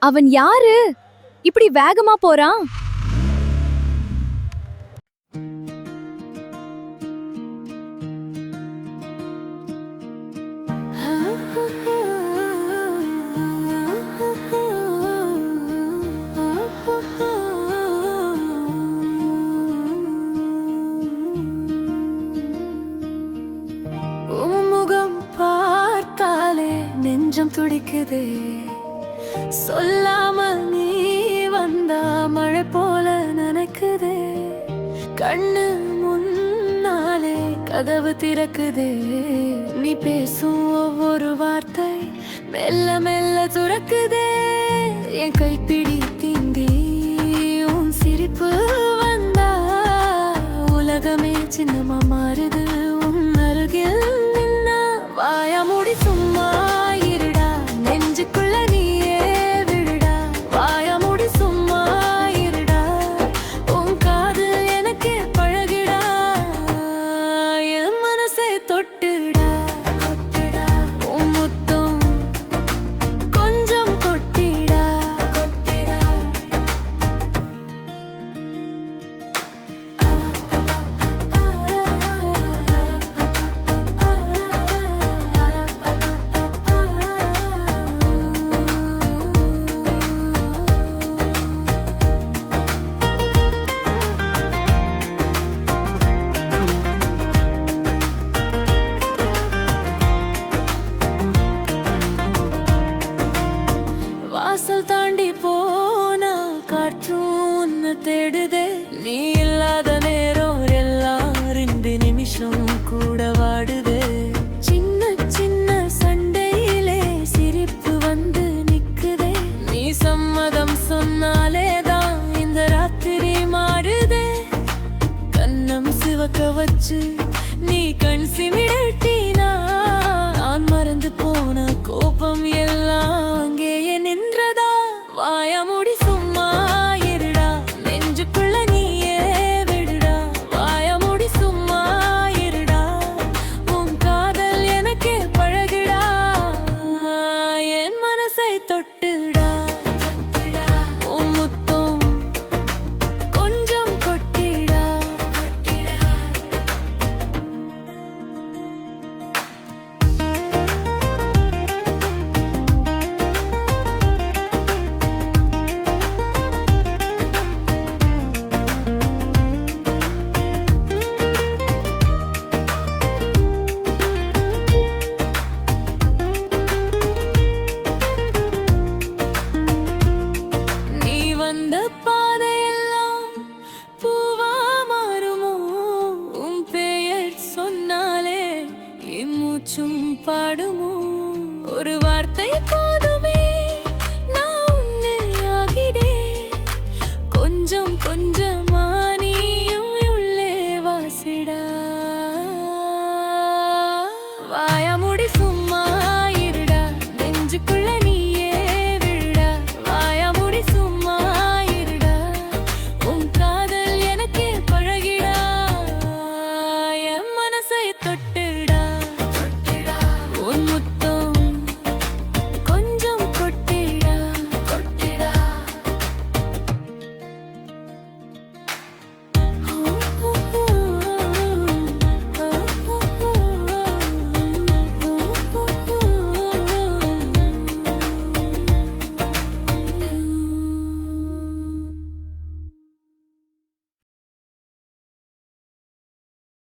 அவன் யாரு இப்படி வேகமா போறான்? முகம் பார்த்தாலே நெஞ்சம் துடிக்குதே, சொல்லாம நீ வந்தா மழை போல நினைக்குதே, கண்ணு முன்னாலே கதவு திறக்குதே, நீ பேசும் ஒவ்வொரு வார்த்தை மெல்ல மெல்ல துறக்குதே, என் கைப்பிடி தீந்தி உன் சிரிப்பு வந்தா உலகமே சின்னமா மாறுது. உன் அருகில் நின்னா வாயா மூடி சும்மா இருடா, நெஞ்சுக்குள்ள நீயே விடுடா, வாயா மூடி சும்மா இருடா, உன் காது எனக்கே பழகிடா, என் மனசை தொட்டுடா, உன் முத்தம் கொஞ்சம் கொட்டிடா, வாசல் தாண்டி போனா காற்றும் உன்னை தேடுதே, நீ இல்லாத நேரம் எல்லாம் 2 நிமிஷம் கூட வாடுதே, சின்ன சின்ன சண்டையிலே சிரிப்பு வந்து நிக்குதே, நீ சம்மதம் சொன்னாலேதான் இந்த ராத்திரி மாறுதே, கண்ணம் சிவக்க வச்சு நீ கண் சிமிழட்டினா நான் மறந்து போன கோபம் எல்லாம் அங்கேயே நின்றதா, வாயா மூடி சும்மா இருடா, நெஞ்சுக்குள்ள நீயே விடுடா, வாயா மூடி சும்மா இருடா, உன் காதல் எனக்கே பழகுடா, என் மனசை தொட்டு